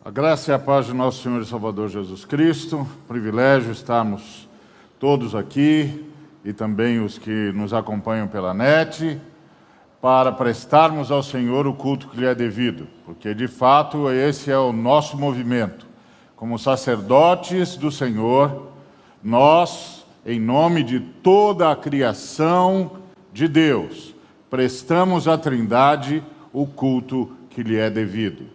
A graça e a paz de nosso Senhor e Salvador Jesus Cristo, privilégio estarmos todos aqui e também os que nos acompanham pela net, para prestarmos ao Senhor o culto que lhe é devido, porque de fato esse é o nosso movimento. Como sacerdotes do Senhor, nós, em nome de toda a criação de Deus, prestamos à Trindade o culto que lhe é devido.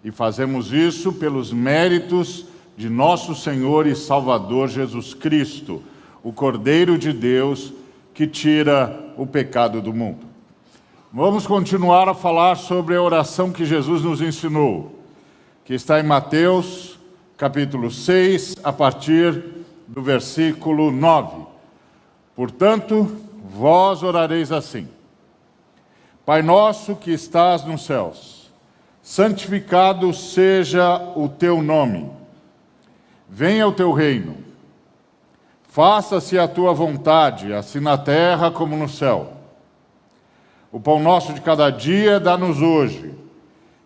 E fazemos isso pelos méritos de nosso Senhor e Salvador Jesus Cristo, o Cordeiro de Deus que tira o pecado do mundo. Vamos continuar a falar sobre a oração que Jesus nos ensinou, que está em Mateus, capítulo 6, a partir do versículo 9. Portanto, vós orareis assim: Pai nosso que estás nos céus, santificado seja o teu nome. Venha o teu reino. Faça-se a tua vontade, assim na terra como no céu. O pão nosso de cada dia dá-nos hoje,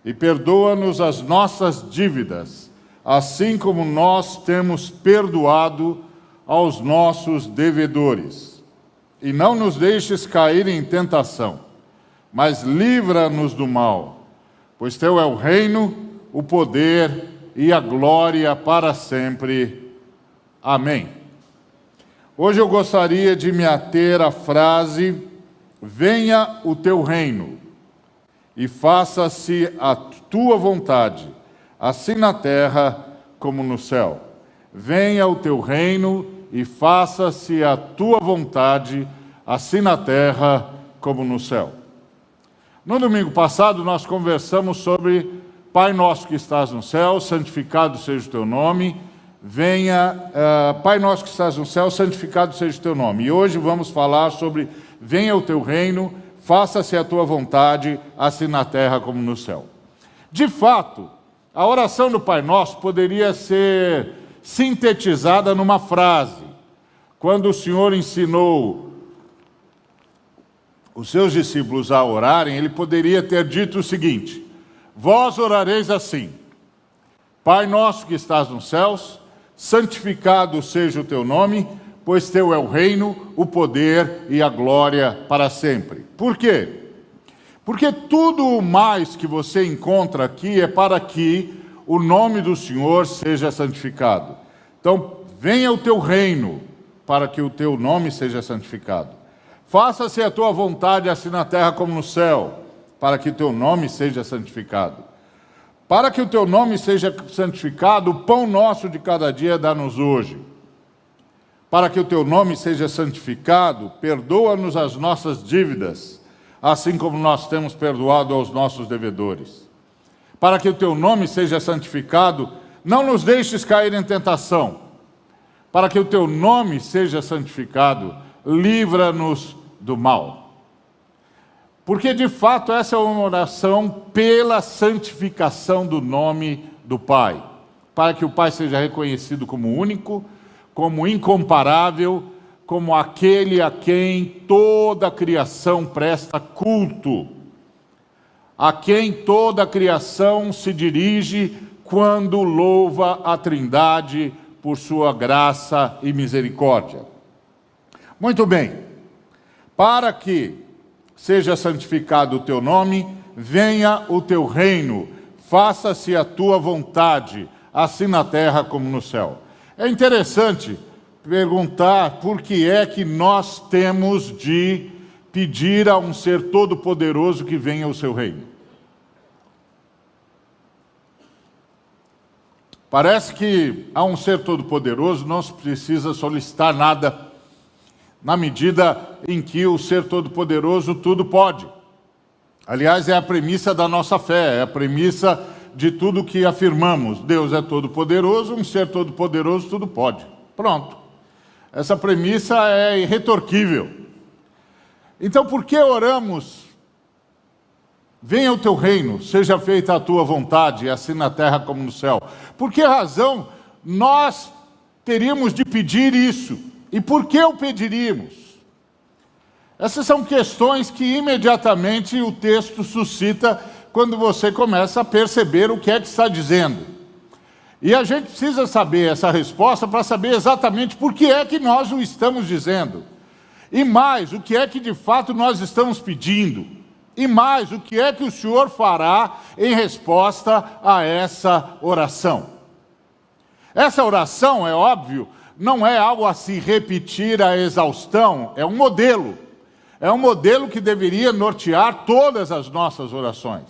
e perdoa-nos as nossas dívidas, assim como nós temos perdoado aos nossos devedores. E não nos deixes cair em tentação, mas livra-nos do mal. Pois teu é o reino, o poder e a glória para sempre. Amém. Hoje eu gostaria de me ater à frase: venha o teu reino e faça-se a tua vontade, assim na terra como no céu. Venha o teu reino e faça-se a tua vontade, assim na terra como no céu. No domingo passado, nós conversamos sobre Pai nosso que estás no céu, santificado seja o teu nome. Pai nosso que estás no céu, santificado seja o teu nome. E hoje vamos falar sobre venha o teu reino, faça-se a tua vontade, assim na terra como no céu. De fato, a oração do Pai Nosso poderia ser sintetizada numa frase. Quando o Senhor ensinou os seus discípulos a orarem, ele poderia ter dito o seguinte: vós orareis assim: Pai nosso que estás nos céus, santificado seja o teu nome, pois teu é o reino, o poder e a glória para sempre. Por quê? Porque tudo o mais que você encontra aqui é para que o nome do Senhor seja santificado. Então, venha o teu reino, para que o teu nome seja santificado. Faça-se a tua vontade, assim na terra como no céu, para que o teu nome seja santificado. Para que o teu nome seja santificado, o pão nosso de cada dia dá-nos hoje. Para que o teu nome seja santificado, perdoa-nos as nossas dívidas, assim como nós temos perdoado aos nossos devedores. Para que o teu nome seja santificado, não nos deixes cair em tentação. Para que o teu nome seja santificado, livra-nos do mal. Porque, de fato, essa é uma oração pela santificação do nome do Pai. Para que o Pai seja reconhecido como único, como incomparável, como aquele a quem toda a criação presta culto, a quem toda a criação se dirige quando louva a Trindade por sua graça e misericórdia. Muito bem. Para que seja santificado o teu nome, venha o teu reino, faça-se a tua vontade, assim na terra como no céu. É interessante perguntar por que é que nós temos de pedir a um ser todo-poderoso que venha o seu reino. Parece que a um ser todo-poderoso não se precisa solicitar nada, na medida em que o ser todo-poderoso tudo pode. Aliás, é a premissa da nossa fé, é a premissa de tudo que afirmamos. Deus é todo-poderoso, um ser todo-poderoso tudo pode. Pronto. Essa premissa é irretorquível. Então, por que oramos? Venha o teu reino, seja feita a tua vontade, assim na terra como no céu. Por que razão nós teríamos de pedir isso? E por que o pediríamos? Essas são questões que imediatamente o texto suscita quando você começa a perceber o que é que está dizendo. E a gente precisa saber essa resposta para saber exatamente por que é que nós o estamos dizendo. E mais, o que é que de fato nós estamos pedindo. E mais, o que é que o Senhor fará em resposta a essa oração. Essa oração, é óbvio, não é algo a se repetir à exaustão, é um modelo. É um modelo que deveria nortear todas as nossas orações.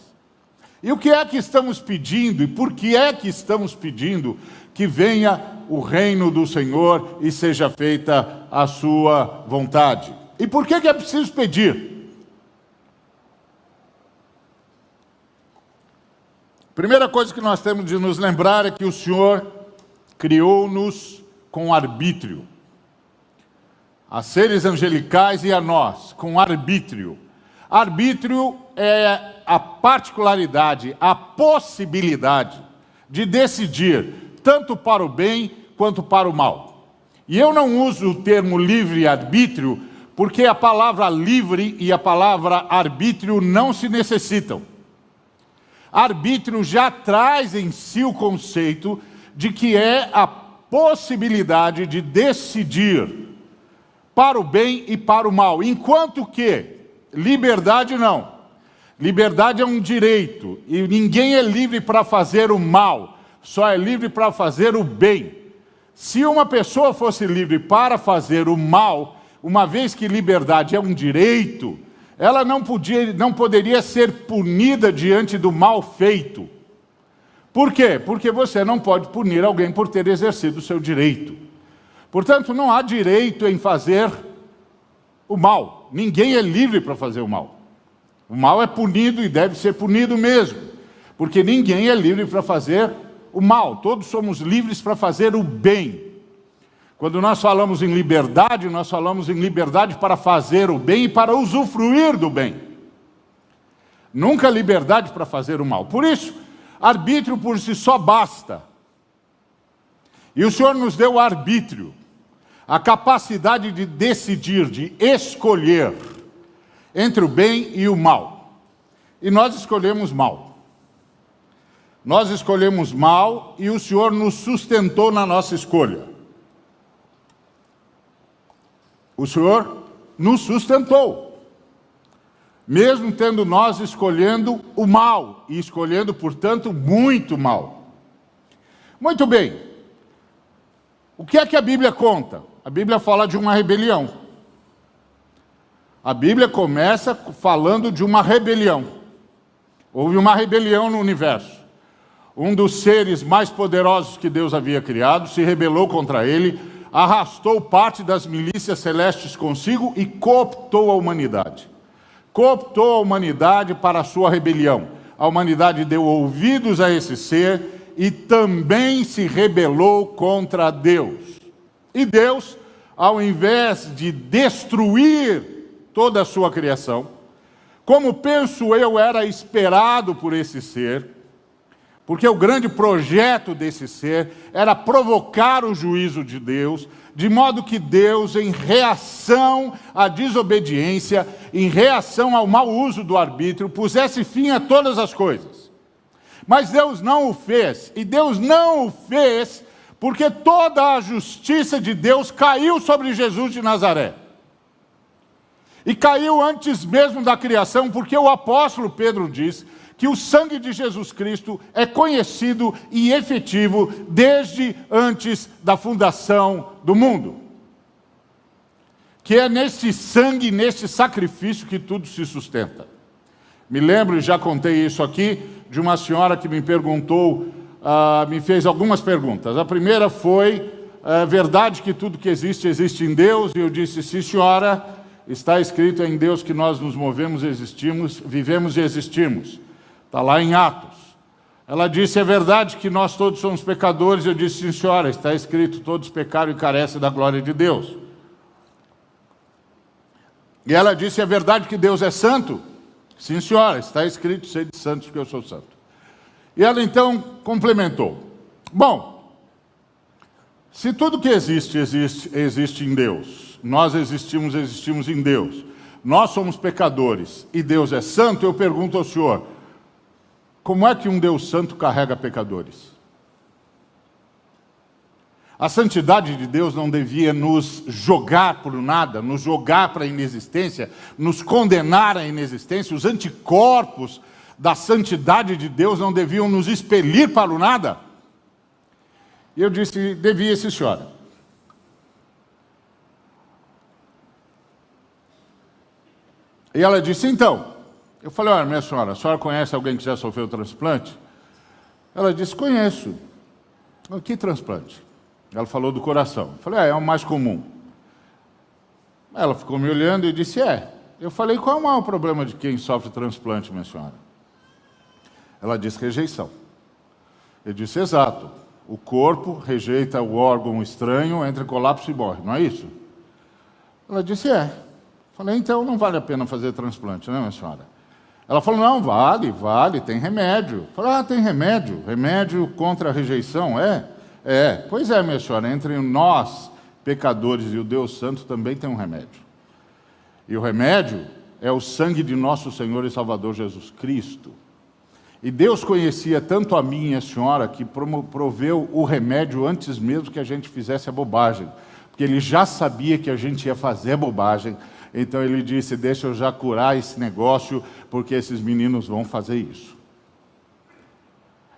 E o que é que estamos pedindo? E por que é que estamos pedindo que venha o reino do Senhor e seja feita a sua vontade? E por que é preciso pedir? Primeira coisa que nós temos de nos lembrar é que o Senhor criou-nos com arbítrio. A seres angelicais e a nós, com arbítrio. Arbítrio é a particularidade, a possibilidade de decidir, tanto para o bem quanto para o mal. E eu não uso o termo livre-arbítrio, porque a palavra livre e a palavra arbítrio não se necessitam. Arbítrio já traz em si o conceito de que é a possibilidade de decidir para o bem e para o mal, enquanto que liberdade não. Liberdade é um direito, e ninguém é livre para fazer o mal, só é livre para fazer o bem. Se uma pessoa fosse livre para fazer o mal, uma vez que liberdade é um direito, ela não poderia ser punida diante do mal feito. Por quê? Porque você não pode punir alguém por ter exercido o seu direito. Portanto, não há direito em fazer o mal. Ninguém é livre para fazer o mal. O mal é punido e deve ser punido mesmo, porque ninguém é livre para fazer o mal. Todos somos livres para fazer o bem. Quando nós falamos em liberdade, nós falamos em liberdade para fazer o bem e para usufruir do bem. Nunca liberdade para fazer o mal. Por isso, arbítrio por si só basta. E o Senhor nos deu o arbítrio, a capacidade de decidir, de escolher entre o bem e o mal. E nós escolhemos mal. Nós escolhemos mal e o Senhor nos sustentou na nossa escolha. O Senhor nos sustentou. Mesmo tendo nós escolhendo o mal, e escolhendo, portanto, muito mal. Muito bem. O que é que a Bíblia conta? A Bíblia fala de uma rebelião. A Bíblia começa falando de uma rebelião. Houve uma rebelião no universo. Um dos seres mais poderosos que Deus havia criado se rebelou contra ele, arrastou parte das milícias celestes consigo e cooptou a humanidade. Cooptou a humanidade para a sua rebelião. A humanidade deu ouvidos a esse ser e também se rebelou contra Deus. E Deus, ao invés de destruir toda a sua criação, como penso eu era esperado por esse ser, porque o grande projeto desse ser era provocar o juízo de Deus, de modo que Deus, em reação à desobediência, em reação ao mau uso do arbítrio, pusesse fim a todas as coisas. Mas Deus não o fez, e Deus não o fez porque toda a justiça de Deus caiu sobre Jesus de Nazaré. E caiu antes mesmo da criação, porque o apóstolo Pedro diz que o sangue de Jesus Cristo é conhecido e efetivo desde antes da fundação do mundo. Que é nesse sangue, nesse sacrifício que tudo se sustenta. Me lembro, já contei isso aqui, de uma senhora que me perguntou, me fez algumas perguntas. A primeira foi, é verdade que tudo que existe, existe em Deus? E eu disse, sim senhora, está escrito em Deus que nós nos movemos, existimos, vivemos e existimos. Está lá em Atos. Ela disse, é verdade que nós todos somos pecadores? Eu disse, sim senhora, está escrito, todos pecaram e carecem da glória de Deus. E ela disse, é verdade que Deus é santo? Sim senhora, está escrito, sede santos porque eu sou santo. E ela então complementou. Bom, se tudo que existe, existe em Deus, nós existimos em Deus, nós somos pecadores e Deus é santo, eu pergunto ao senhor, como é que um Deus santo carrega pecadores? A santidade de Deus não devia nos jogar por nada, nos jogar para a inexistência, nos condenar à inexistência. Os anticorpos da santidade de Deus não deviam nos expelir para o nada. E eu disse, devia, sim, senhora. E ela disse, então. Eu falei, olha, minha senhora, a senhora conhece alguém que já sofreu transplante? Ela disse, conheço. Que transplante? Ela falou do coração. Eu falei, é o mais comum. Ela ficou me olhando e disse, é. Eu falei, qual é o maior problema de quem sofre transplante, minha senhora? Ela disse, rejeição. Eu disse, exato. O corpo rejeita o órgão estranho, entra em colapso e morre, não é isso? Ela disse, é. Falei, então não vale a pena fazer transplante, né, minha senhora? Ela falou, não, vale, tem remédio. Falei, tem remédio? Remédio contra a rejeição, é? Pois é, minha senhora, entre nós, pecadores, e o Deus Santo também tem um remédio. E o remédio é o sangue de nosso Senhor e Salvador Jesus Cristo. E Deus conhecia tanto a mim e a senhora que proveu o remédio antes mesmo que a gente fizesse a bobagem. Porque Ele já sabia que a gente ia fazer a bobagem. Então Ele disse, deixa eu já curar esse negócio, porque esses meninos vão fazer isso.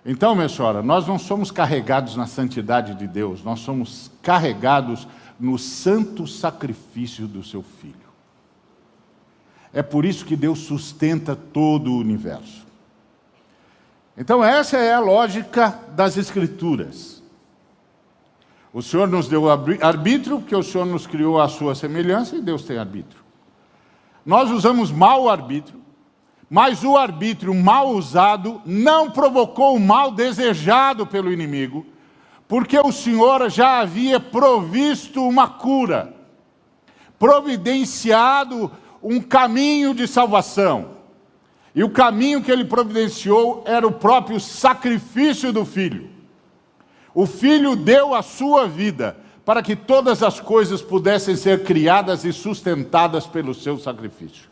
Então, minha senhora, nós não somos carregados na santidade de Deus, nós somos carregados no santo sacrifício do seu Filho. É por isso que Deus sustenta todo o universo. Então, essa é a lógica das Escrituras. O Senhor nos deu arbítrio, porque o Senhor nos criou à sua semelhança e Deus tem arbítrio. Nós usamos mal o arbítrio, mas o arbítrio mal usado não provocou o mal desejado pelo inimigo, porque o Senhor já havia provisto uma cura, providenciado um caminho de salvação. E o caminho que Ele providenciou era o próprio sacrifício do Filho. O Filho deu a sua vida para que todas as coisas pudessem ser criadas e sustentadas pelo seu sacrifício.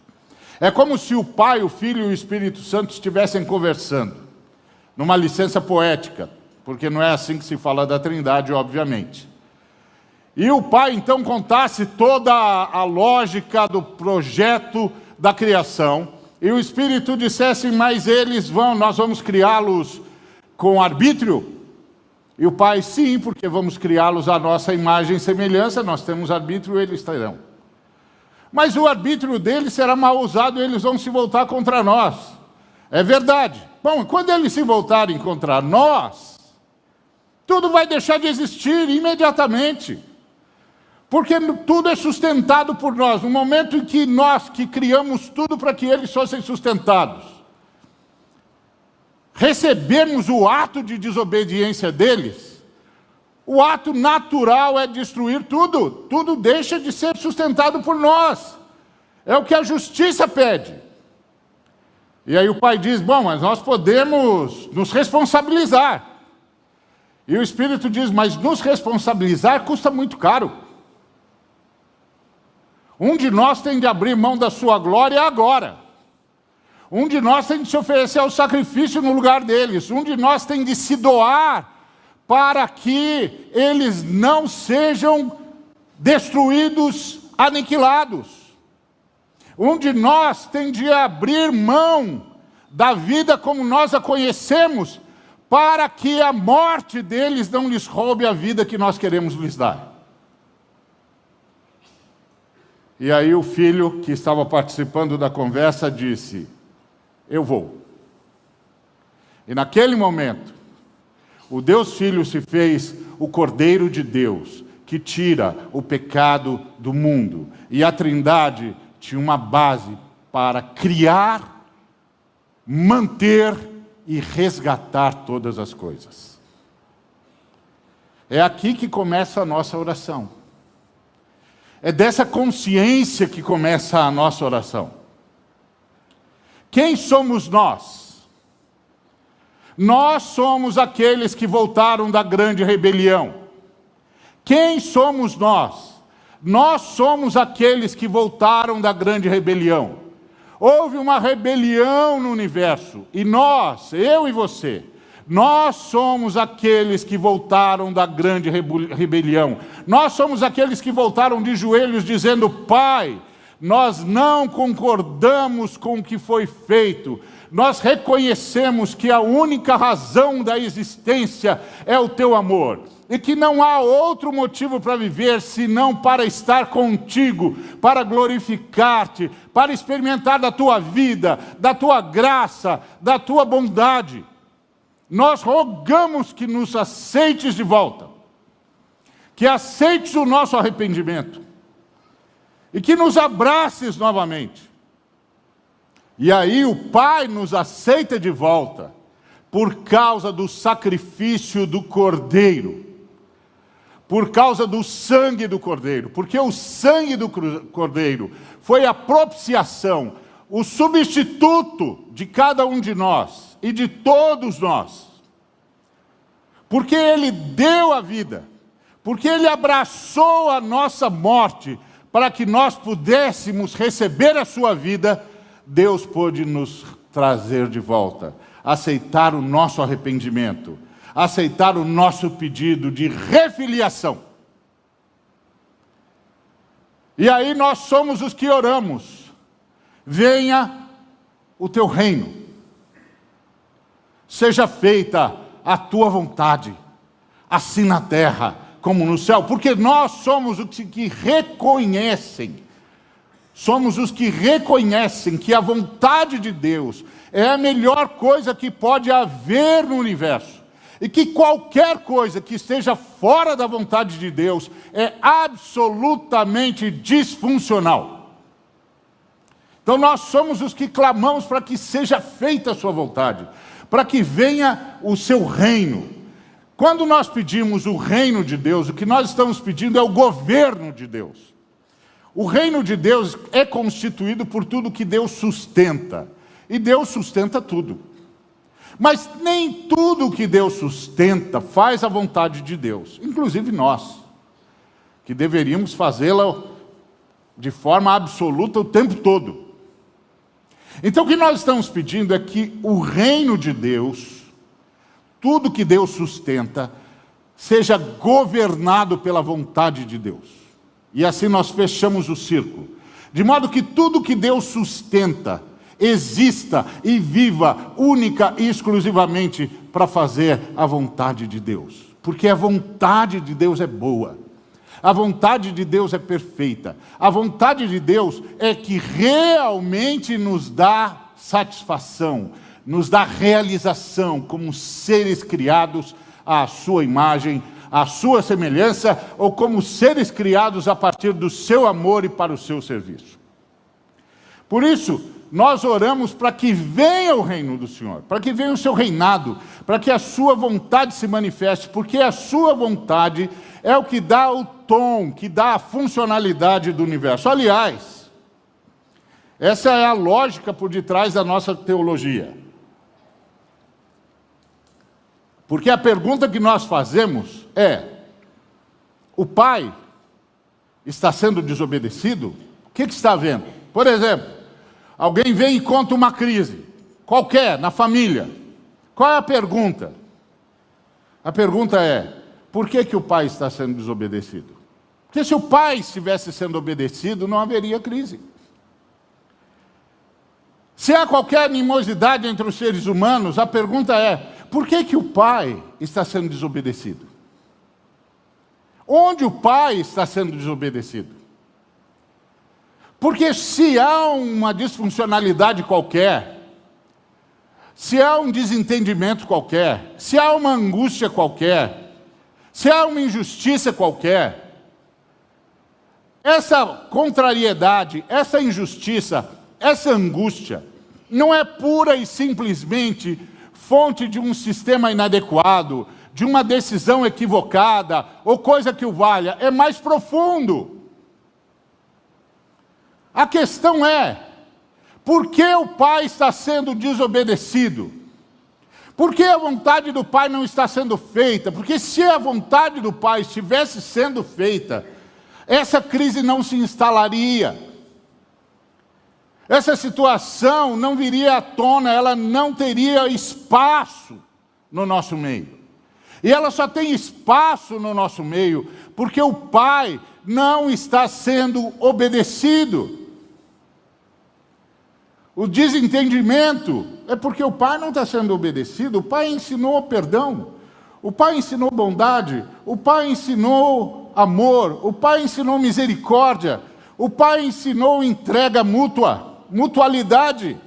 É como se o Pai, o Filho e o Espírito Santo estivessem conversando, numa licença poética, porque não é assim que se fala da Trindade, obviamente. E o Pai, então, contasse toda a lógica do projeto da criação, e o Espírito dissesse, mas nós vamos criá-los com arbítrio? E o Pai, sim, porque vamos criá-los à nossa imagem e semelhança, nós temos arbítrio, eles terão. Mas o arbítrio deles será mal usado e eles vão se voltar contra nós. É verdade. Bom, quando eles se voltarem contra nós, tudo vai deixar de existir imediatamente. Porque tudo é sustentado por nós. No momento em que nós que criamos tudo para que eles fossem sustentados, recebemos o ato de desobediência deles, o ato natural é destruir tudo. Tudo deixa de ser sustentado por nós. É o que a justiça pede. E aí o Pai diz, bom, mas nós podemos nos responsabilizar. E o Espírito diz, mas nos responsabilizar custa muito caro. Um de nós tem de abrir mão da sua glória agora. Um de nós tem de se oferecer ao sacrifício no lugar deles. Um de nós tem de se doar para que eles não sejam destruídos, aniquilados. Um de nós tem de abrir mão da vida como nós a conhecemos, para que a morte deles não lhes roube a vida que nós queremos lhes dar. E aí o filho que estava participando da conversa disse, eu vou. E naquele momento, o Deus Filho se fez o Cordeiro de Deus, que tira o pecado do mundo. E a Trindade tinha uma base para criar, manter e resgatar todas as coisas. É aqui que começa a nossa oração. É dessa consciência que começa a nossa oração. Quem somos nós? Nós somos aqueles que voltaram da grande rebelião. Quem somos nós? Nós somos aqueles que voltaram da grande rebelião. Houve uma rebelião no universo, e nós, eu e você, Nós somos aqueles que voltaram da grande rebelião. Nós somos aqueles que voltaram de joelhos dizendo: Pai, nós não concordamos com o que foi feito. Nós reconhecemos que a única razão da existência é o teu amor. E que não há outro motivo para viver senão para estar contigo, para glorificar-te, para experimentar da tua vida, da tua graça, da tua bondade. Nós rogamos que nos aceites de volta, que aceites o nosso arrependimento e que nos abraces novamente. E aí o Pai nos aceita de volta por causa do sacrifício do Cordeiro, por causa do sangue do Cordeiro, porque o sangue do Cordeiro foi a propiciação, o substituto de cada um de nós e de todos nós. Porque Ele deu a vida, porque Ele abraçou a nossa morte para que nós pudéssemos receber a sua vida. Deus pôde nos trazer de volta, aceitar o nosso arrependimento, aceitar o nosso pedido de refiliação. E aí nós somos os que oramos: venha o teu reino, seja feita a tua vontade, assim na terra como no céu, porque nós somos os que reconhecem, somos os que reconhecem que a vontade de Deus é a melhor coisa que pode haver no universo, e que qualquer coisa que esteja fora da vontade de Deus é absolutamente disfuncional. Então nós somos os que clamamos para que seja feita a sua vontade, para que venha o seu reino. Quando nós pedimos o reino de Deus, o que nós estamos pedindo é o governo de Deus. O reino de Deus é constituído por tudo que Deus sustenta, e Deus sustenta tudo. Mas nem tudo que Deus sustenta faz a vontade de Deus, inclusive nós, que deveríamos fazê-la de forma absoluta o tempo todo. Então o que nós estamos pedindo é que o reino de Deus, tudo que Deus sustenta, seja governado pela vontade de Deus. E assim nós fechamos o círculo, de modo que tudo que Deus sustenta exista e viva única e exclusivamente para fazer a vontade de Deus. Porque a vontade de Deus é boa, a vontade de Deus é perfeita, a vontade de Deus é que realmente nos dá satisfação, nos dá realização como seres criados à sua imagem, à sua semelhança, ou como seres criados a partir do seu amor e para o seu serviço. Por isso, nós oramos para que venha o reino do Senhor, para que venha o seu reinado, para que a sua vontade se manifeste, porque a sua vontade é o que dá o tom, que dá a funcionalidade do universo. Aliás, essa é a lógica por detrás da nossa teologia. Porque a pergunta que nós fazemos é: o Pai está sendo desobedecido? O que está havendo? Por exemplo, alguém vem e conta uma crise, qualquer, na família. Qual é a pergunta? A pergunta é: por que o Pai está sendo desobedecido? Porque se o Pai estivesse sendo obedecido, não haveria crise. Se há qualquer animosidade entre os seres humanos, a pergunta é: por que o Pai está sendo desobedecido? Onde o Pai está sendo desobedecido? Porque se há uma disfuncionalidade qualquer, se há um desentendimento qualquer, se há uma angústia qualquer, se há uma injustiça qualquer, essa contrariedade, essa injustiça, essa angústia, não é pura e simplesmente fonte de um sistema inadequado, de uma decisão equivocada, ou coisa que o valha, é mais profundo. A questão é: por que o Pai está sendo desobedecido? Por que a vontade do Pai não está sendo feita? Porque se a vontade do Pai estivesse sendo feita, essa crise não se instalaria. Essa situação não viria à tona, ela não teria espaço no nosso meio. E ela só tem espaço no nosso meio porque o Pai não está sendo obedecido. O desentendimento é porque o Pai não está sendo obedecido. O Pai ensinou perdão, o Pai ensinou bondade, o Pai ensinou amor, o Pai ensinou misericórdia, o Pai ensinou entrega mútua, mutualidade.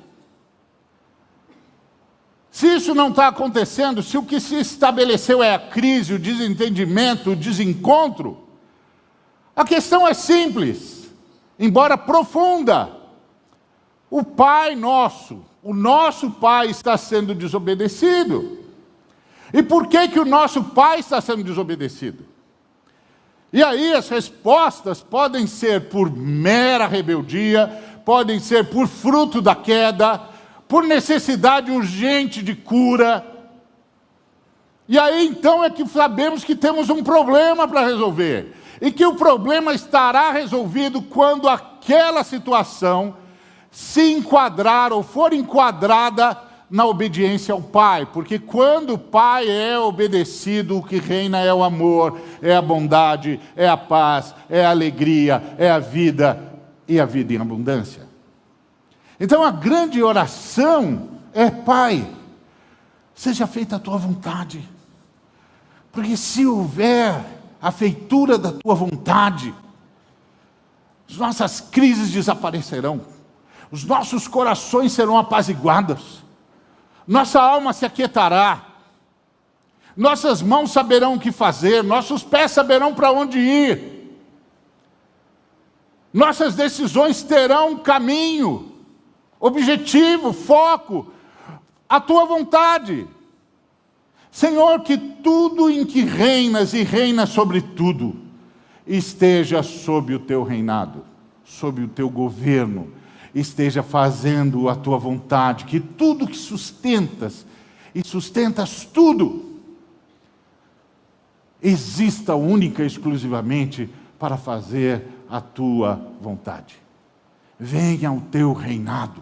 Se isso não está acontecendo, se o que se estabeleceu é a crise, o desentendimento, o desencontro, a questão é simples, embora profunda. O Pai nosso, o nosso Pai está sendo desobedecido. E por que o nosso Pai está sendo desobedecido? E aí as respostas podem ser por mera rebeldia, podem ser por fruto da queda, por necessidade urgente de cura. E aí então é que sabemos que temos um problema para resolver. E que o problema estará resolvido quando aquela situação se enquadrar ou for enquadrada na obediência ao Pai. Porque quando o Pai é obedecido, o que reina é o amor, é a bondade, é a paz, é a alegria, é a vida e a vida em abundância. Então a grande oração é: Pai, seja feita a tua vontade. Porque se houver a feitura da tua vontade, as nossas crises desaparecerão, os nossos corações serão apaziguados, nossa alma se aquietará, nossas mãos saberão o que fazer, nossos pés saberão para onde ir, nossas decisões terão caminho, objetivo, foco, a tua vontade. Senhor, que tudo em que reinas e reinas sobre tudo, esteja sob o teu reinado, sob o teu governo, esteja fazendo a tua vontade, que tudo que sustentas, e sustentas tudo, exista única e exclusivamente para fazer a tua vontade. Venha o teu reinado,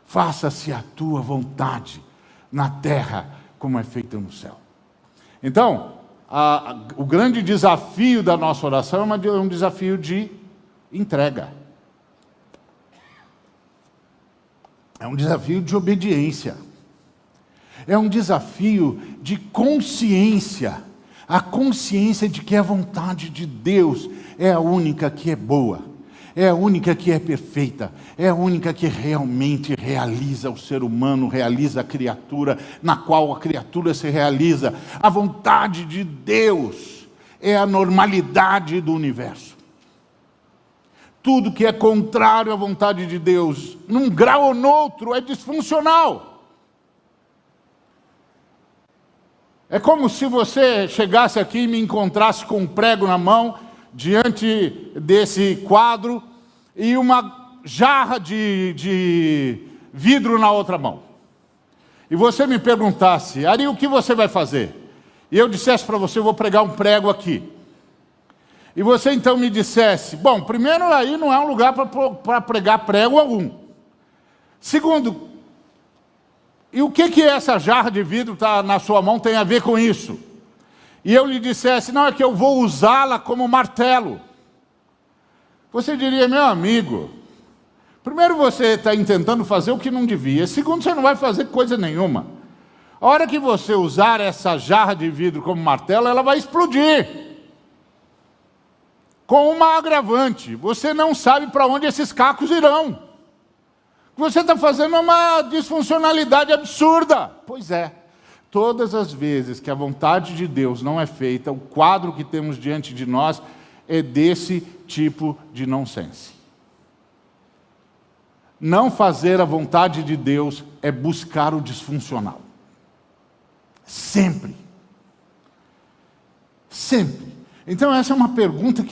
faça-se a tua vontade, na terra como é feita no céu. Então, o grande desafio da nossa oração é um desafio de entrega. É um desafio de obediência. É um desafio de consciência. A consciência de que a vontade de Deus é a única que é boa. É a única que é perfeita, é a única que realmente realiza o ser humano, realiza a criatura, na qual a criatura se realiza. A vontade de Deus é a normalidade do universo. Tudo que é contrário à vontade de Deus, num grau ou noutro, é disfuncional. É como se você chegasse aqui e me encontrasse com um prego na mão, diante desse quadro, e uma jarra de vidro na outra mão. E você me perguntasse: Ari, o que você vai fazer? E eu dissesse para você: eu vou pregar um prego aqui. E você então me dissesse: bom, primeiro, aí não é um lugar para pregar prego algum. Segundo, e o que essa jarra de vidro está na sua mão tem a ver com isso? E eu lhe dissesse: não, é que eu vou usá-la como martelo. Você diria: meu amigo, primeiro você está tentando fazer o que não devia. Segundo, você não vai fazer coisa nenhuma. A hora que você usar essa jarra de vidro como martelo, ela vai explodir. Com uma agravante: você não sabe para onde esses cacos irão. O que você está fazendo é uma disfuncionalidade absurda. Pois é. Todas as vezes que a vontade de Deus não é feita, o quadro que temos diante de nós é desse tipo de nonsense. Não fazer a vontade de Deus é buscar o disfuncional. Sempre. Sempre. Então essa é uma pergunta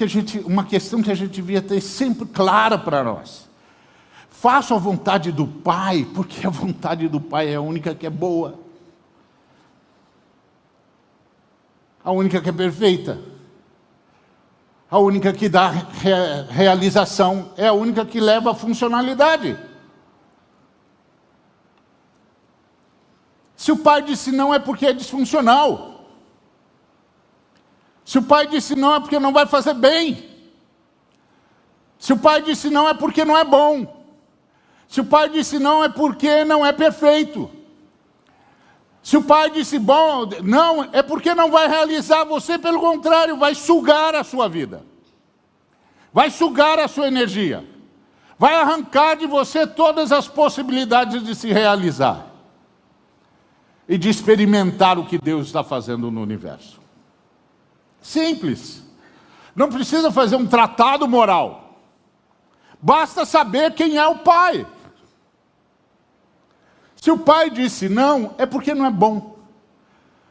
uma questão que a gente devia ter sempre clara para nós. Faço a vontade do Pai, porque a vontade do Pai é a única que é boa. A única que é perfeita, a única que dá realização, é a única que leva a funcionalidade. Se o pai disse não, é porque é disfuncional. Se o pai disse não, é porque não vai fazer bem. Se o pai disse não, é porque não é bom. Se o pai disse não, é porque não é perfeito. Se o pai disse bom, não, é porque não vai realizar. Você, pelo contrário, vai sugar a sua vida. Vai sugar a sua energia. Vai arrancar de você todas as possibilidades de se realizar. E de experimentar o que Deus está fazendo no universo. Simples. Não precisa fazer um tratado moral. Basta saber quem é o pai. Se o pai disse não, é porque não é bom.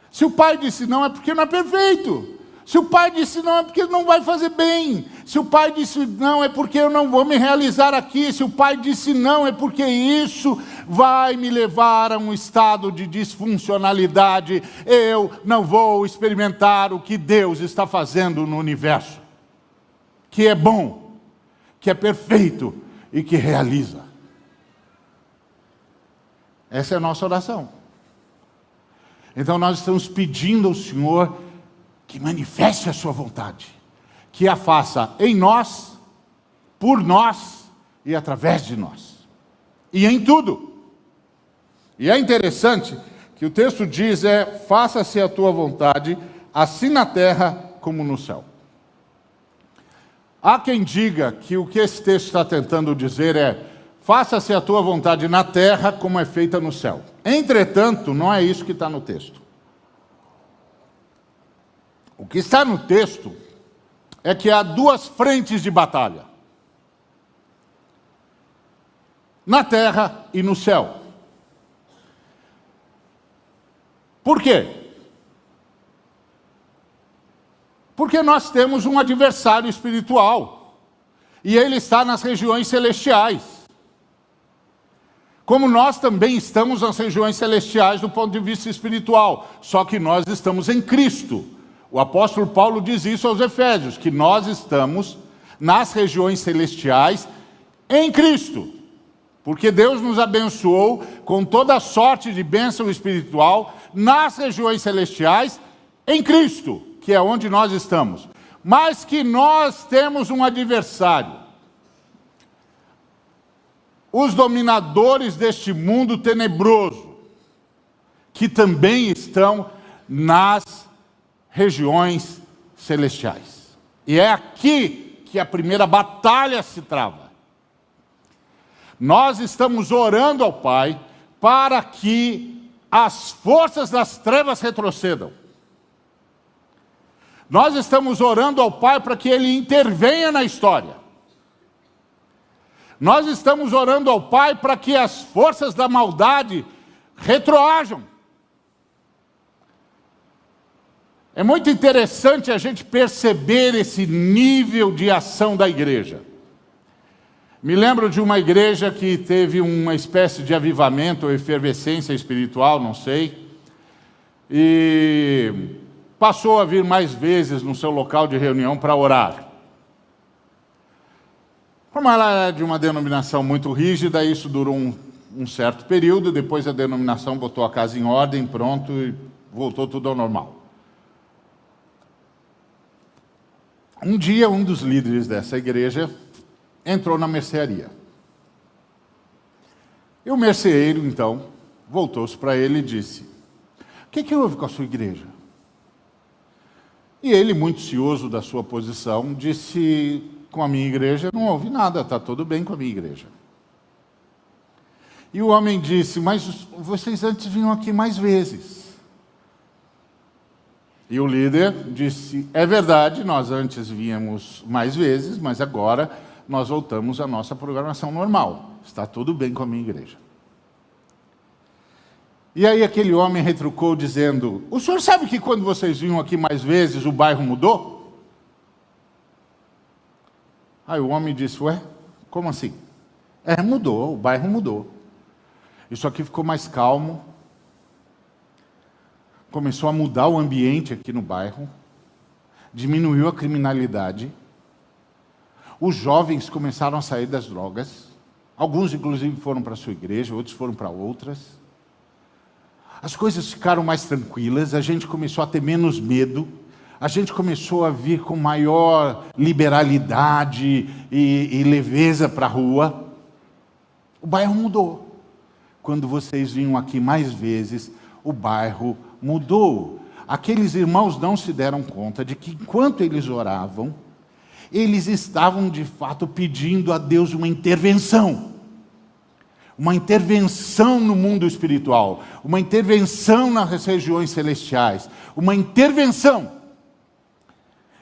Se o pai disse não, é porque não é perfeito. Se o pai disse não, é porque não vai fazer bem. Se o pai disse não, é porque eu não vou me realizar aqui. Se o pai disse não, é porque isso vai me levar a um estado de disfuncionalidade. Eu não vou experimentar o que Deus está fazendo no universo. Que é bom, que é perfeito e que realiza. Essa é a nossa oração. Então nós estamos pedindo ao Senhor que manifeste a sua vontade, que a faça em nós, por nós e através de nós. E em tudo. E é interessante que o texto diz faça-se a tua vontade, assim na terra como no céu. Há quem diga que o que esse texto está tentando dizer faça-se a tua vontade na terra como é feita no céu. Entretanto, não é isso que está no texto. O que está no texto é que há duas frentes de batalha. Na terra e no céu. Por quê? Porque nós temos um adversário espiritual. E ele está nas regiões celestiais. Como nós também estamos nas regiões celestiais do ponto de vista espiritual. Só que nós estamos em Cristo. O apóstolo Paulo diz isso aos Efésios, que nós estamos nas regiões celestiais em Cristo. Porque Deus nos abençoou com toda a sorte de bênção espiritual nas regiões celestiais em Cristo, que é onde nós estamos. Mas que nós temos um adversário. Os dominadores deste mundo tenebroso, que também estão nas regiões celestiais. E é aqui que a primeira batalha se trava. Nós estamos orando ao Pai para que as forças das trevas retrocedam. Nós estamos orando ao Pai para que Ele intervenha na história. Nós estamos orando ao Pai para que as forças da maldade retroajam. É muito interessante a gente perceber esse nível de ação da igreja. Me lembro de uma igreja que teve uma espécie de avivamento ou efervescência espiritual, não sei, e passou a vir mais vezes no seu local de reunião para orar. Como ela era de uma denominação muito rígida, isso durou um certo período, depois a denominação botou a casa em ordem, pronto, e voltou tudo ao normal. Um dia, um dos líderes dessa igreja entrou na mercearia. E o merceeiro, então, voltou-se para ele e disse: o que houve com a sua igreja? E ele, muito cioso da sua posição, disse: com a minha igreja não houve nada, está tudo bem com a minha igreja. E o homem disse: mas vocês antes vinham aqui mais vezes. E o líder disse: é verdade, nós antes víamos mais vezes, mas agora nós voltamos à nossa programação normal. Está tudo bem com a minha igreja. E aí aquele homem retrucou dizendo: o senhor sabe que quando vocês vinham aqui mais vezes, o bairro mudou? Aí o homem disse: ué, como assim? Mudou, o bairro mudou. Isso aqui ficou mais calmo. Começou a mudar o ambiente aqui no bairro, diminuiu a criminalidade, os jovens começaram a sair das drogas, alguns inclusive foram para a sua igreja, outros foram para outras. as coisas ficaram mais tranquilas, a gente começou a ter menos medo, a gente começou a vir com maior liberalidade e leveza para a rua. O bairro mudou. Quando vocês vinham aqui mais vezes, o bairro mudou. Aqueles irmãos não se deram conta de que enquanto eles oravam, eles estavam de fato pedindo a Deus uma intervenção. Uma intervenção no mundo espiritual, uma intervenção nas regiões celestiais, uma intervenção.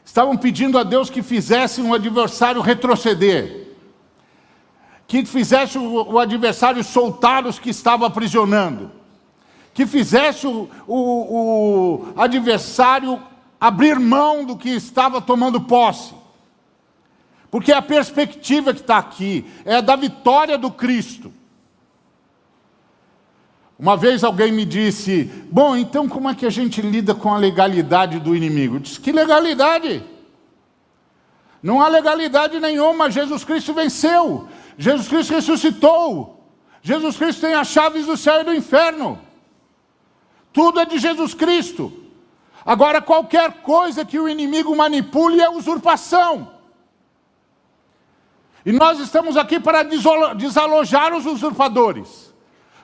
Estavam pedindo a Deus que fizesse um adversário retroceder, que fizesse o adversário soltar os que estavam aprisionando, que fizesse o adversário abrir mão do que estava tomando posse. Porque a perspectiva que está aqui é a da vitória do Cristo. Uma vez alguém me disse, bom, então como é que a gente lida com a legalidade do inimigo? Eu disse, que legalidade? Não há legalidade nenhuma, Jesus Cristo venceu, Jesus Cristo ressuscitou, Jesus Cristo tem as chaves do céu e do inferno. Tudo é de Jesus Cristo. Agora, qualquer coisa que o inimigo manipule é usurpação. E nós estamos aqui para desalojar os usurpadores,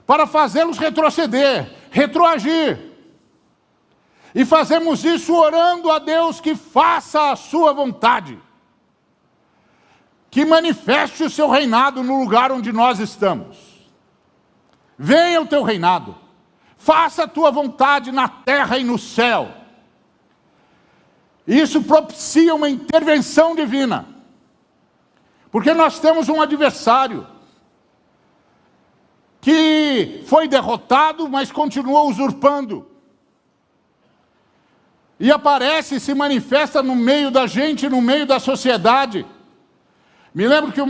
para fazê-los retroceder, retroagir. E fazemos isso orando a Deus que faça a sua vontade, que manifeste o seu reinado no lugar onde nós estamos. Venha o teu reinado, faça a tua vontade na terra e no céu. Isso propicia uma intervenção divina, porque nós temos um adversário que foi derrotado, mas continua usurpando. E aparece e se manifesta no meio da gente, no meio da sociedade. Me lembro que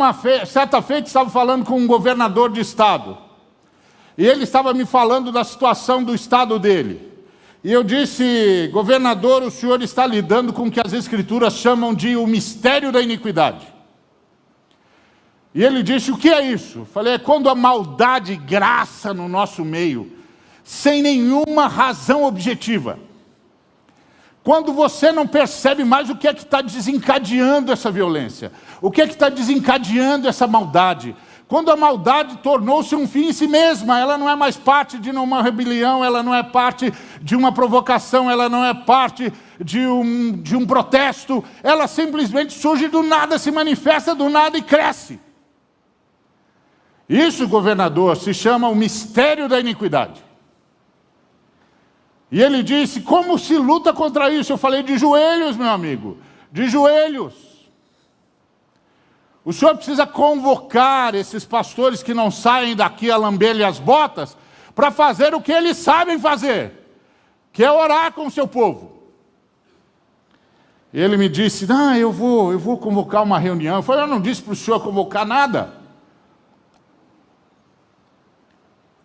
certa feita estava falando com um governador de estado. E ele estava me falando da situação do estado dele. E eu disse, governador, o senhor está lidando com o que as escrituras chamam de o mistério da iniquidade. E ele disse, o que é isso? Eu falei, é quando a maldade graça no nosso meio, sem nenhuma razão objetiva. Quando você não percebe mais o que é que está desencadeando essa violência, o que é que está desencadeando essa maldade. Quando a maldade tornou-se um fim em si mesma, ela não é mais parte de uma rebelião, ela não é parte de uma provocação, ela não é parte de um protesto, ela simplesmente surge do nada, se manifesta do nada e cresce. Isso, governador, se chama o mistério da iniquidade. E ele disse, como se luta contra isso? Eu falei, de joelhos, meu amigo, de joelhos. O senhor precisa convocar esses pastores que não saem daqui a lamber-lhe as botas, para fazer o que eles sabem fazer, que é orar com o seu povo. E ele me disse, eu vou convocar uma reunião. Eu falei, eu não disse para o senhor convocar nada.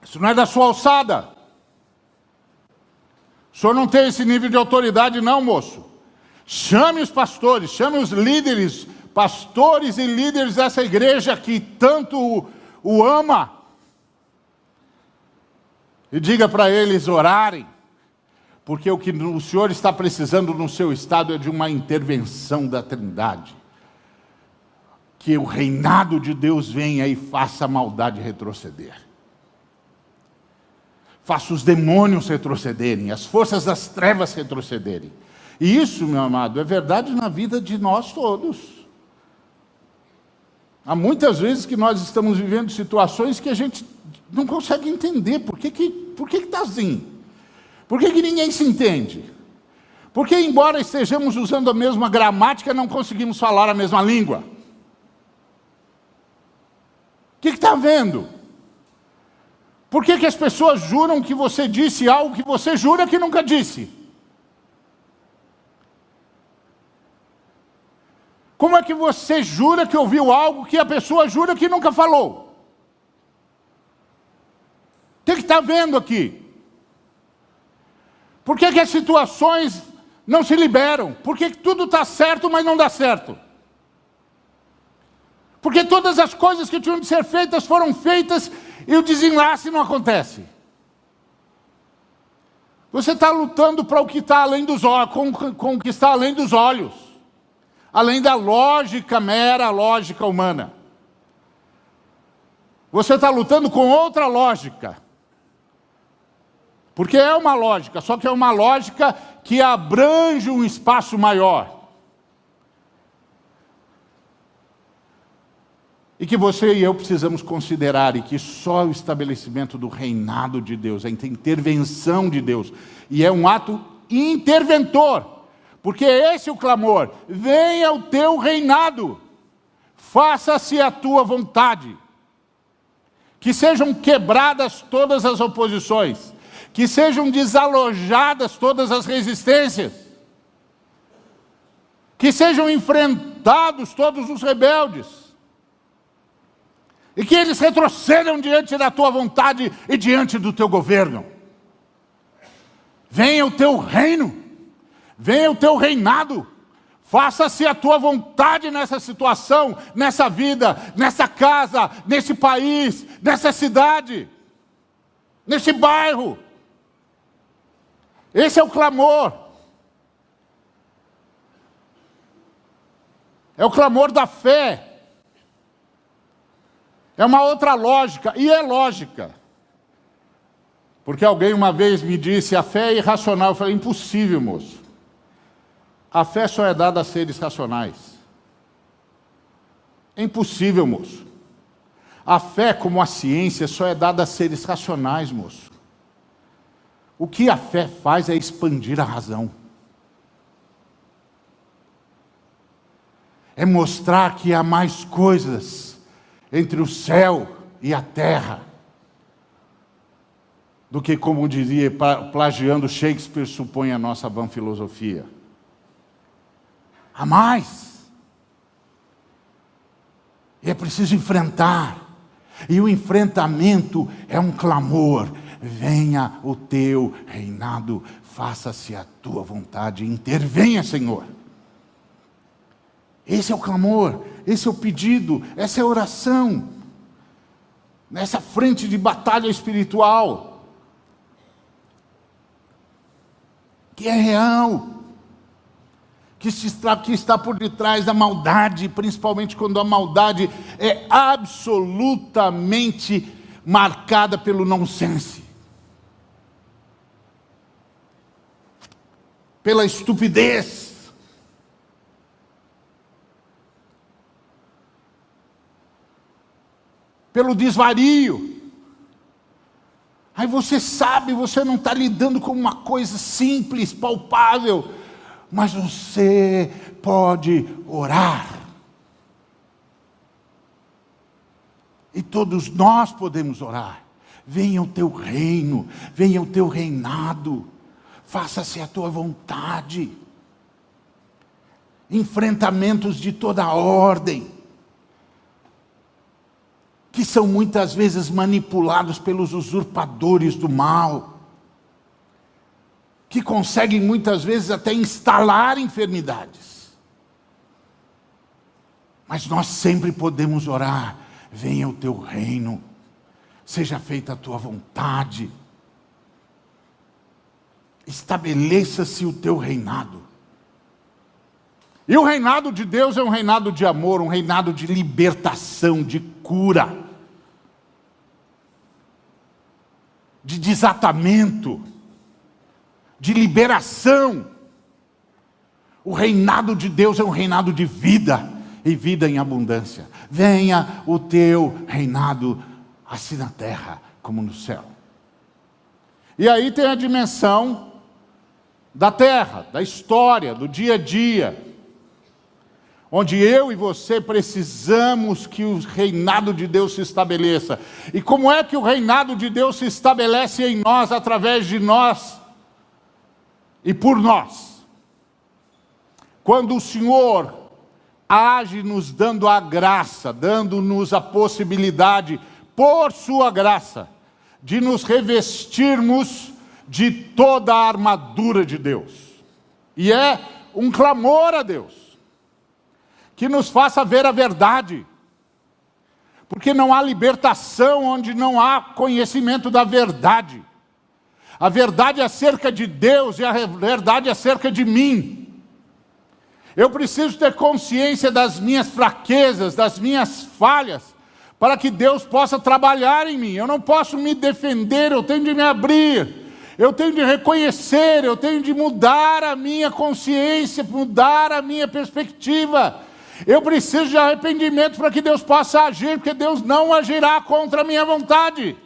Isso não é da sua alçada. O senhor não tem esse nível de autoridade não, moço. Chame os pastores, chame os líderes, pastores e líderes dessa igreja que tanto o ama. E diga para eles orarem, porque o que o senhor está precisando no seu estado é de uma intervenção da Trindade. Que o reinado de Deus venha e faça a maldade retroceder. Faça os demônios retrocederem, as forças das trevas retrocederem. E isso, meu amado, é verdade na vida de nós todos. Há muitas vezes que nós estamos vivendo situações que a gente não consegue entender. Por que está assim? Por que ninguém se entende? Porque, embora estejamos usando a mesma gramática, não conseguimos falar a mesma língua. O que está havendo? Por que as pessoas juram que você disse algo que você jura que nunca disse? Como é que você jura que ouviu algo que a pessoa jura que nunca falou? O que está vendo aqui? Por que as situações não se liberam? Por que tudo está certo, mas não dá certo? Porque todas as coisas que tinham de ser feitas foram feitas e o desenlace não acontece. Você está lutando para o que está além dos olhos, com o que está além dos olhos, além da lógica, mera lógica humana. Você está lutando com outra lógica. Porque é uma lógica, só que é uma lógica que abrange um espaço maior. E que você e eu precisamos considerar, e que só o estabelecimento do reinado de Deus, a intervenção de Deus, e é um ato interventor, porque é esse o clamor: venha o teu reinado, faça-se a tua vontade, que sejam quebradas todas as oposições, que sejam desalojadas todas as resistências, que sejam enfrentados todos os rebeldes, e que eles retrocedam diante da tua vontade e diante do teu governo. Venha o teu reino, venha o teu reinado, faça-se a tua vontade nessa situação, nessa vida, nessa casa, nesse país, nessa cidade, nesse bairro. Esse é o clamor. É o clamor da fé. É uma outra lógica, e é lógica. Porque alguém uma vez me disse: a fé é irracional. Eu falei: impossível, moço. A fé só é dada a seres racionais. É impossível, moço. A fé, como a ciência, só é dada a seres racionais, moço. O que a fé faz é expandir a razão. É mostrar que há mais coisas entre o céu e a terra do que, como dizia, plagiando Shakespeare, supõe a nossa vã filosofia. Há mais. E é preciso enfrentar. E o enfrentamento é um clamor: venha o teu reinado, faça-se a tua vontade, intervenha, Senhor. Esse é o clamor, esse é o pedido, essa é a oração. Nessa frente de batalha espiritual, que é real, que está por detrás da maldade, principalmente quando a maldade é absolutamente marcada pelo nonsense, pela estupidez, pelo desvario. Aí você sabe, você não está lidando com uma coisa simples, palpável, mas você pode orar. E todos nós podemos orar. Venha o teu reino, venha o teu reinado, faça-se a tua vontade. Enfrentamentos de toda a ordem, que são muitas vezes manipulados pelos usurpadores do mal, que conseguem muitas vezes até instalar enfermidades. Mas nós sempre podemos orar: venha o teu reino, seja feita a tua vontade, estabeleça-se o teu reinado. E o reinado de Deus é um reinado de amor, um reinado de libertação, de cura, de desatamento, de liberação. O reinado de Deus é um reinado de vida, e vida em abundância. Venha o teu reinado, assim na terra como no céu. E aí tem a dimensão da terra, da história, do dia a dia, onde eu e você precisamos que o reinado de Deus se estabeleça. E como é que o reinado de Deus se estabelece em nós, através de nós e por nós? Quando o Senhor age nos dando a graça, dando-nos a possibilidade, por sua graça, de nos revestirmos de toda a armadura de Deus. E é um clamor a Deus que nos faça ver a verdade, porque não há libertação onde não há conhecimento da verdade. A verdade acerca de Deus e a verdade acerca de mim. Eu preciso ter consciência das minhas fraquezas, das minhas falhas, para que Deus possa trabalhar em mim. Eu não posso me defender, eu tenho de me abrir, eu tenho de reconhecer, eu tenho de mudar a minha consciência, mudar a minha perspectiva. Eu preciso de arrependimento para que Deus possa agir, porque Deus não agirá contra a minha vontade.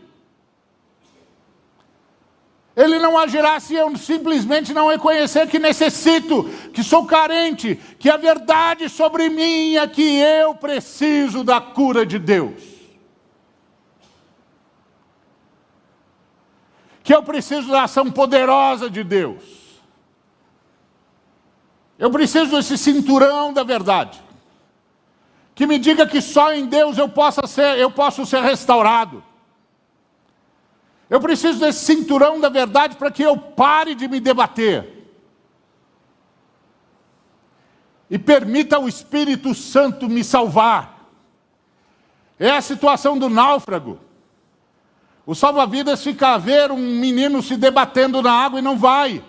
Ele não agirá se eu simplesmente não reconhecer que necessito, que sou carente, que a verdade sobre mim é que eu preciso da cura de Deus. Que eu preciso da ação poderosa de Deus. Eu preciso desse cinturão da verdade. Que me diga que só em Deus eu posso ser restaurado. Eu preciso desse cinturão da verdade para que eu pare de me debater. E permita ao Espírito Santo me salvar. É a situação do náufrago. O salva-vidas fica a ver um menino se debatendo na água e não vai.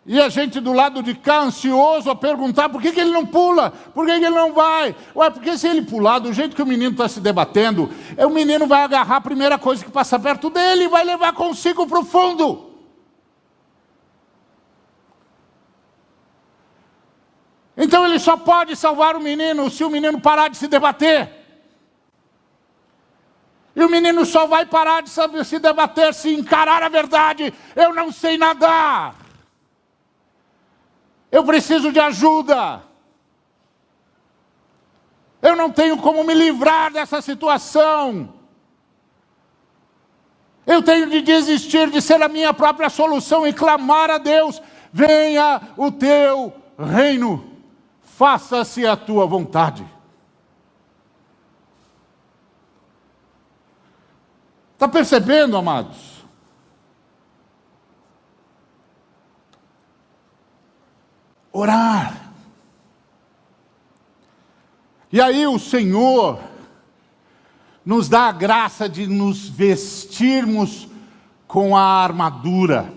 E a gente do lado de cá, ansioso, a perguntar por que ele não pula, por que ele não vai. Ué, porque se ele pular, do jeito que o menino está se debatendo, o menino vai agarrar a primeira coisa que passa perto dele e vai levar consigo para o fundo. Então ele só pode salvar o menino se o menino parar de se debater. E o menino só vai parar de se debater se encarar a verdade. Eu não sei nadar. Eu preciso de ajuda. Eu não tenho como me livrar dessa situação. Eu tenho de desistir de ser a minha própria solução e clamar a Deus: venha o teu reino, faça-se a tua vontade. Está percebendo, amados? Orar. E aí o Senhor nos dá a graça de nos vestirmos com a armadura,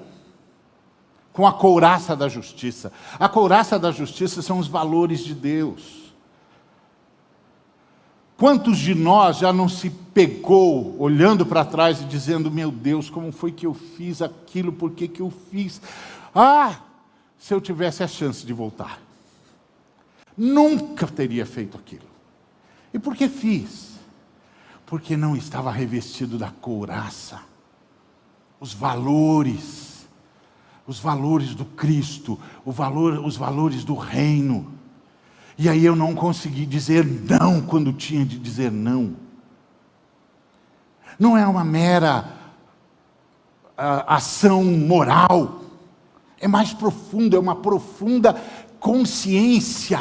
com a couraça da justiça. A couraça da justiça são os valores de Deus. Quantos de nós já não se pegou olhando para trás e dizendo: meu Deus, como foi que eu fiz aquilo, por que eu fiz? Se eu tivesse a chance de voltar, nunca teria feito aquilo. E por que fiz? Porque não estava revestido da couraça. Os valores do Cristo, os valores do reino. E aí eu não consegui dizer não quando tinha de dizer não. Não é uma mera ação moral. É mais profundo, é uma profunda consciência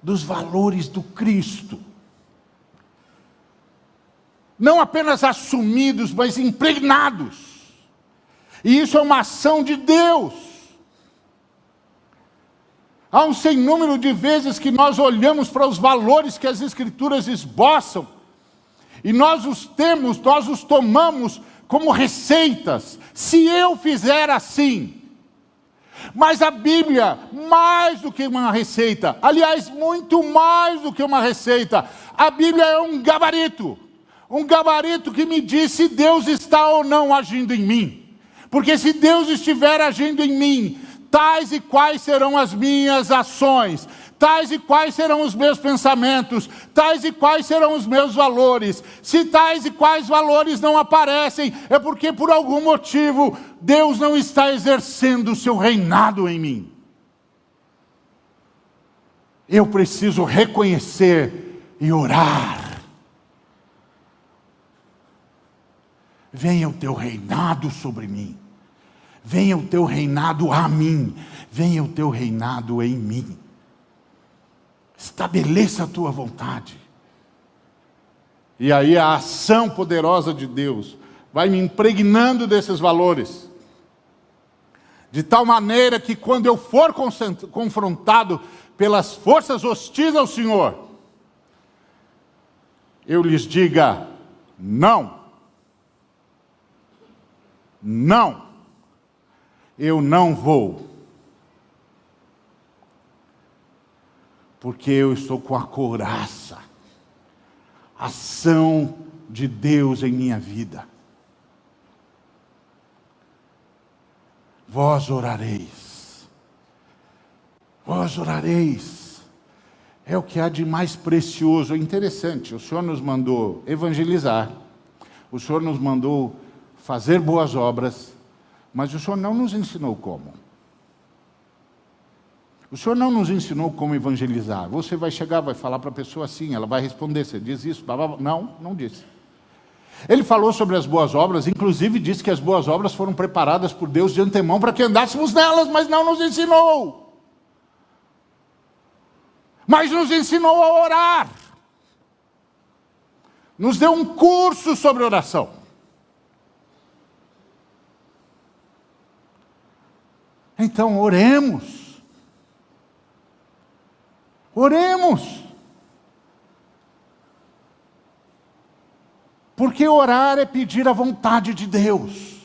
dos valores do Cristo. Não apenas assumidos, mas impregnados. E isso é uma ação de Deus. Há um sem número de vezes que nós olhamos para os valores que as Escrituras esboçam, e nós os tomamos como receitas. Se eu fizer assim... Mas a Bíblia, mais do que uma receita, aliás, muito mais do que uma receita, a Bíblia é um gabarito que me diz se Deus está ou não agindo em mim. Porque se Deus estiver agindo em mim, tais e quais serão as minhas ações, tais e quais serão os meus pensamentos, tais e quais serão os meus valores. Se tais e quais valores não aparecem, é porque por algum motivo Deus não está exercendo o seu reinado em mim. Eu preciso reconhecer e orar. Venha o teu reinado sobre mim. Venha o teu reinado a mim. Venha o teu reinado em mim. Estabeleça a tua vontade. E aí a ação poderosa de Deus vai me impregnando desses valores. De tal maneira que quando eu for confrontado pelas forças hostis ao Senhor, eu lhes diga: não. Não, eu não vou. Porque eu estou com a couraça, a ação de Deus em minha vida. Vós orareis. Vós orareis. É o que há de mais precioso. É interessante, o Senhor nos mandou evangelizar, o Senhor nos mandou fazer boas obras, mas o Senhor não nos ensinou como. O Senhor não nos ensinou como evangelizar. Você vai chegar, vai falar para a pessoa assim, ela vai responder, você diz isso? Não, não disse. Ele falou sobre as boas obras, inclusive disse que as boas obras foram preparadas por Deus de antemão para que andássemos nelas, mas não nos ensinou. Mas nos ensinou a orar. Nos deu um curso sobre oração. Então oremos. Oremos. Porque orar é pedir a vontade de Deus.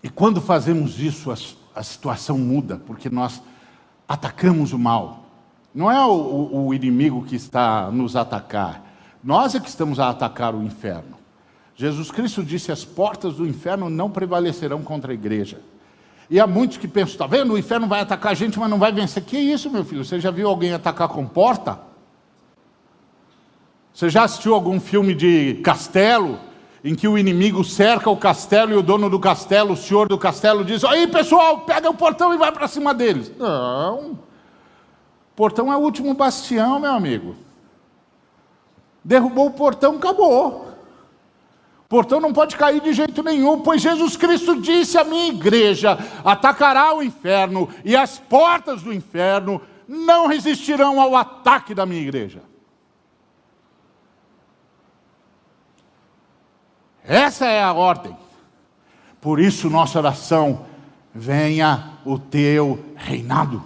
E quando fazemos isso, a situação muda, porque nós atacamos o mal. Não é o inimigo que está a nos atacar. Nós é que estamos a atacar o inferno. Jesus Cristo disse, as portas do inferno não prevalecerão contra a igreja. E há muitos que pensam, está vendo, o inferno vai atacar a gente, mas não vai vencer. Que isso, meu filho? Você já viu alguém atacar com porta? Você já assistiu algum filme de castelo, em que o inimigo cerca o castelo e o dono do castelo, o senhor do castelo, diz, aí pessoal, pega o portão e vai para cima deles? Não. O portão é o último bastião, meu amigo. Derrubou o portão, acabou. O portão não pode cair de jeito nenhum, pois Jesus Cristo disse à minha igreja, atacará o inferno, e as portas do inferno não resistirão ao ataque da minha igreja. Essa é a ordem. Por isso nossa oração, venha o teu reinado.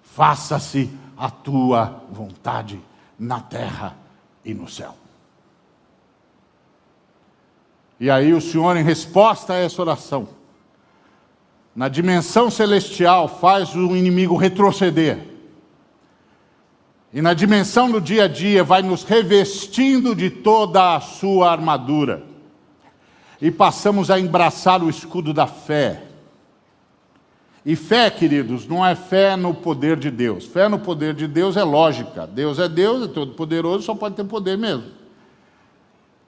Faça-se a tua vontade na terra e no céu. E aí o Senhor, em resposta a essa oração, na dimensão celestial, faz o inimigo retroceder. E na dimensão do dia a dia, vai nos revestindo de toda a sua armadura. E passamos a embraçar o escudo da fé. E fé, queridos, não é fé no poder de Deus. Fé no poder de Deus é lógica. Deus, é todo poderoso, só pode ter poder mesmo.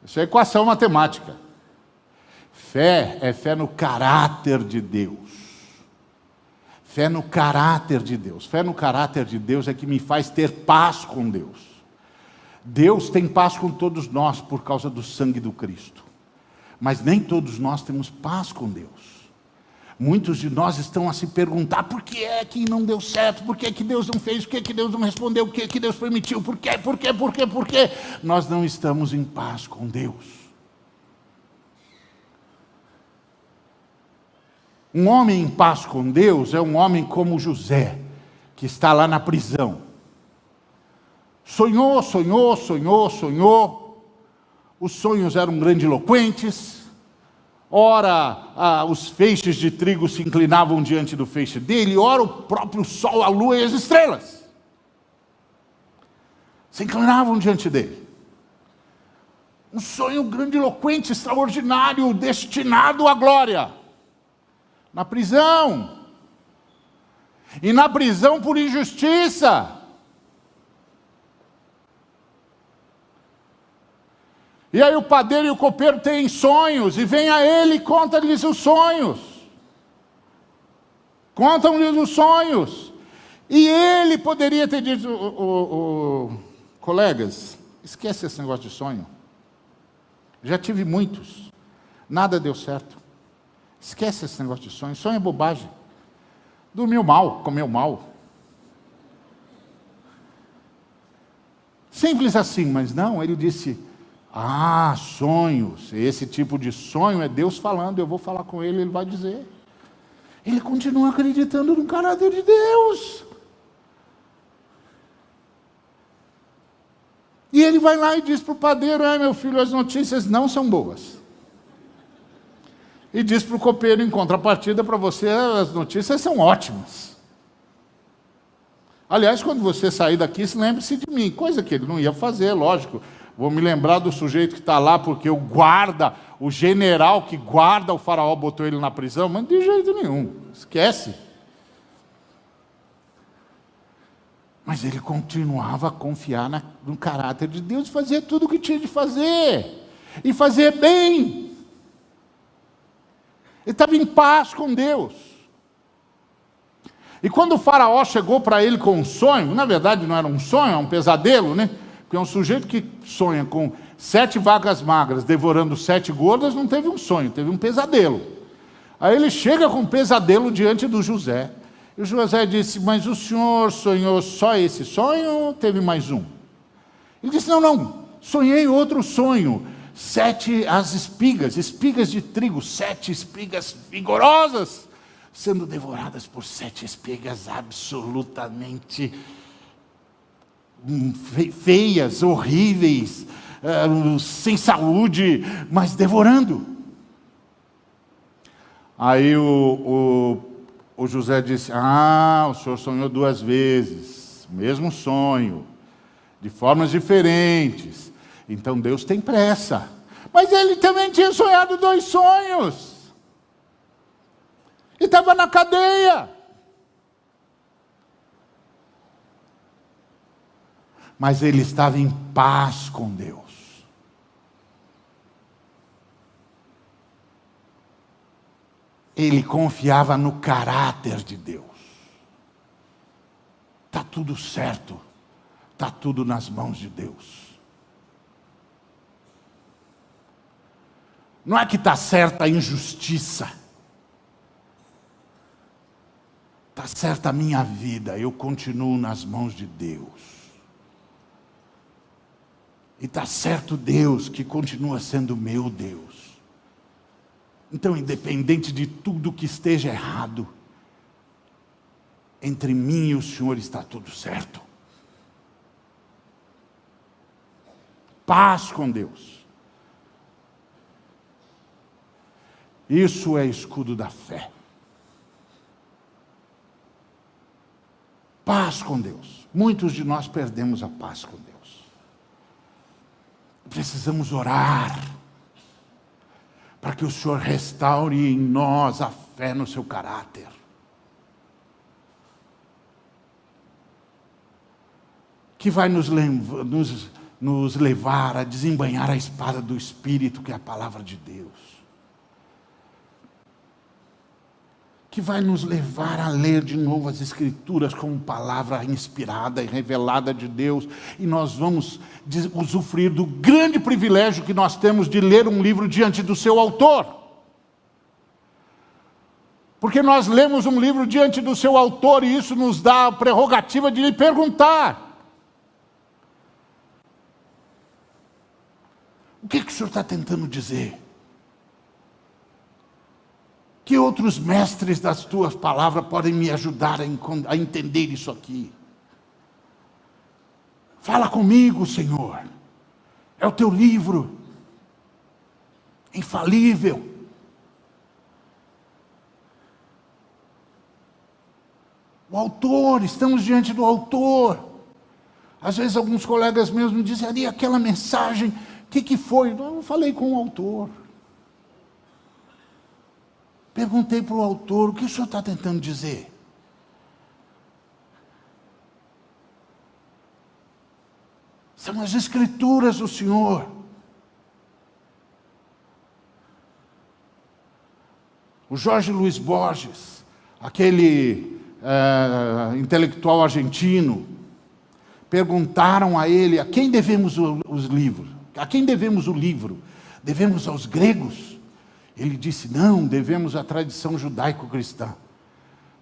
Isso é equação matemática. Fé é fé no caráter de Deus. Fé no caráter de Deus. Fé no caráter de Deus é que me faz ter paz com Deus. Deus tem paz com todos nós por causa do sangue do Cristo. Mas nem todos nós temos paz com Deus. Muitos de nós estão a se perguntar, por que é que não deu certo? Por que é que Deus não fez? Por que é que Deus não respondeu? Por que é que Deus permitiu? Por quê? Por quê? Por quê? Por quê? Nós não estamos em paz com Deus. Um homem em paz com Deus é um homem como José, que está lá na prisão. Sonhou, sonhou, sonhou, sonhou. Os sonhos eram grandiloquentes. Ora, os feixes de trigo se inclinavam diante do feixe dele. Ora, o próprio sol, a lua e as estrelas se inclinavam diante dele. Um sonho grandiloquente, extraordinário, destinado à glória. Na prisão. E na prisão por injustiça. E aí o padeiro e o copeiro têm sonhos, e vem a ele e conta-lhes os sonhos. Contam-lhes os sonhos. E ele poderia ter dito, colegas, esquece esse negócio de sonho. Já tive muitos. Nada deu certo. Esquece esse negócio de sonho. Sonho é bobagem. Dormiu mal, comeu mal. Simples assim, mas não, ele disse, sonhos. Esse tipo de sonho é Deus falando, eu vou falar com ele, ele vai dizer. Ele continua acreditando no caráter de Deus. E ele vai lá e diz para o padeiro: meu filho, as notícias não são boas. E diz para o copeiro, em contrapartida, para você, as notícias são ótimas. Aliás, quando você sair daqui, lembre-se de mim. Coisa que ele não ia fazer, lógico. Vou me lembrar do sujeito que está lá, porque o general que guarda o faraó botou ele na prisão. Mas de jeito nenhum, esquece. Mas ele continuava a confiar no caráter de Deus, fazer tudo o que tinha de fazer. E fazer bem. Ele estava em paz com Deus. E quando o faraó chegou para ele com um sonho, na verdade não era um sonho, é um pesadelo, né? Porque um sujeito que sonha com 7 vacas magras devorando 7 gordas, não teve um sonho, teve um pesadelo. Aí ele chega com um pesadelo diante do José. E o José disse: mas o senhor sonhou só esse sonho ou teve mais um? Ele disse: não, sonhei outro sonho. 7 as espigas de trigo, 7 espigas vigorosas, sendo devoradas por 7 espigas absolutamente feias, horríveis, sem saúde, mas devorando. Aí o José disse: o senhor sonhou 2 vezes, mesmo sonho, de formas diferentes. Então Deus tem pressa. Mas ele também tinha sonhado 2 sonhos. E estava na cadeia. Mas ele estava em paz com Deus. Ele confiava no caráter de Deus. Está tudo certo. Está tudo nas mãos de Deus. Não é que está certa a injustiça. Está certa a minha vida, eu continuo nas mãos de Deus. E está certo Deus, que continua sendo meu Deus. Então, independente de tudo que esteja errado, entre mim e o Senhor está tudo certo. Paz com Deus. Isso é escudo da fé. Paz com Deus. Muitos de nós perdemos a paz com Deus. Precisamos orar para que o Senhor restaure em nós a fé no seu caráter. Que vai nos levar a desembainhar a espada do Espírito, que é a palavra de Deus. Que vai nos levar a ler de novo as Escrituras como palavra inspirada e revelada de Deus. E nós vamos usufruir do grande privilégio que nós temos de ler um livro diante do seu autor. Porque nós lemos um livro diante do seu autor e isso nos dá a prerrogativa de lhe perguntar: o que o senhor está tentando dizer? Que outros mestres das tuas palavras podem me ajudar a entender isso aqui? Fala comigo, Senhor. É o teu livro, infalível. O autor, estamos diante do autor. Às vezes alguns colegas meus me dizem: ali aquela mensagem, o que foi? Eu falei com o autor. Perguntei para o autor: o que o senhor está tentando dizer? São as Escrituras do Senhor. O Jorge Luiz Borges, aquele intelectual argentino, perguntaram a ele: a quem devemos os livros? A quem devemos o livro? Devemos aos gregos? Ele disse: não, devemos à tradição judaico-cristã.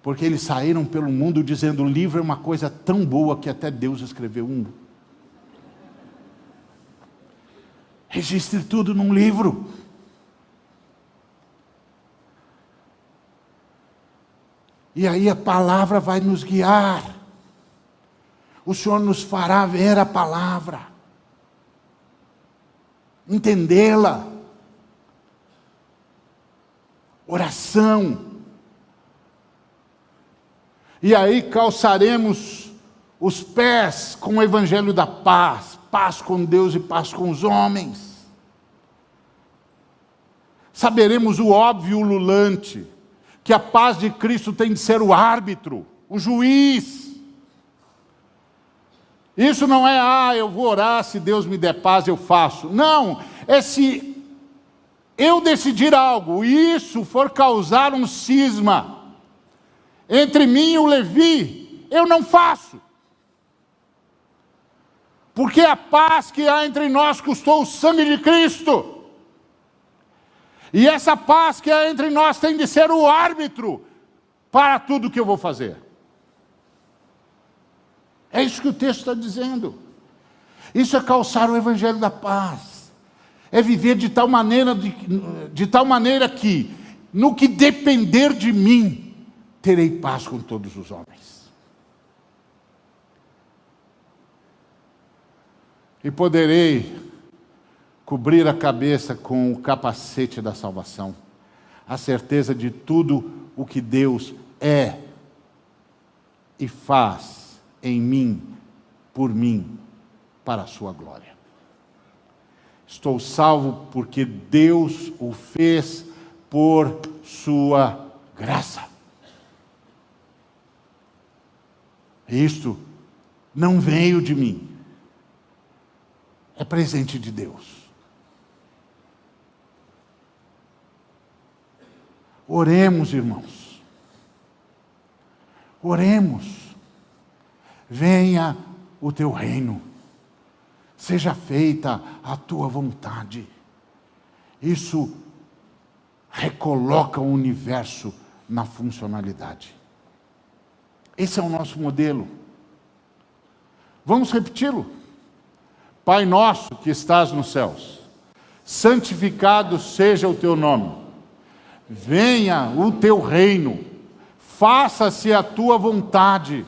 Porque eles saíram pelo mundo dizendo: o livro é uma coisa tão boa que até Deus escreveu um. Registre tudo num livro. E aí a palavra vai nos guiar. O Senhor nos fará ver a palavra. entendê-la. Oração. E aí calçaremos os pés com o evangelho da paz, paz com Deus e paz com os homens. Saberemos o óbvio ululante, que a paz de Cristo tem de ser o árbitro, o juiz. Isso não é, eu vou orar, se Deus me der paz eu faço. Não, é se eu decidir algo e isso for causar um cisma entre mim e o Levi, eu não faço. Porque a paz que há entre nós custou o sangue de Cristo. E essa paz que há entre nós tem de ser o árbitro para tudo que eu vou fazer. É isso que o texto está dizendo. Isso é calçar o evangelho da paz. É viver de tal maneira que, no que depender de mim, terei paz com todos os homens. E poderei cobrir a cabeça com o capacete da salvação, a certeza de tudo o que Deus é e faz em mim, por mim, para a sua glória. Estou salvo porque Deus o fez por sua graça. Isto não veio de mim, é presente de Deus. Oremos, irmãos. Oremos. Venha o teu reino. Seja feita a tua vontade. Isso recoloca o universo na funcionalidade. Esse é o nosso modelo. Vamos repeti-lo. Pai nosso que estás nos céus, santificado seja o teu nome. Venha o teu reino, faça-se a tua vontade,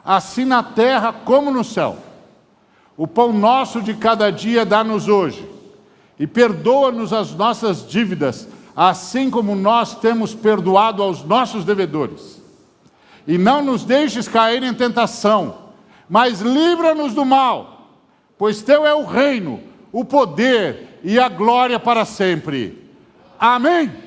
assim na terra como no céu. O pão nosso de cada dia dá-nos hoje, e perdoa-nos as nossas dívidas, assim como nós temos perdoado aos nossos devedores. E não nos deixes cair em tentação, mas livra-nos do mal, pois teu é o reino, o poder e a glória para sempre. Amém.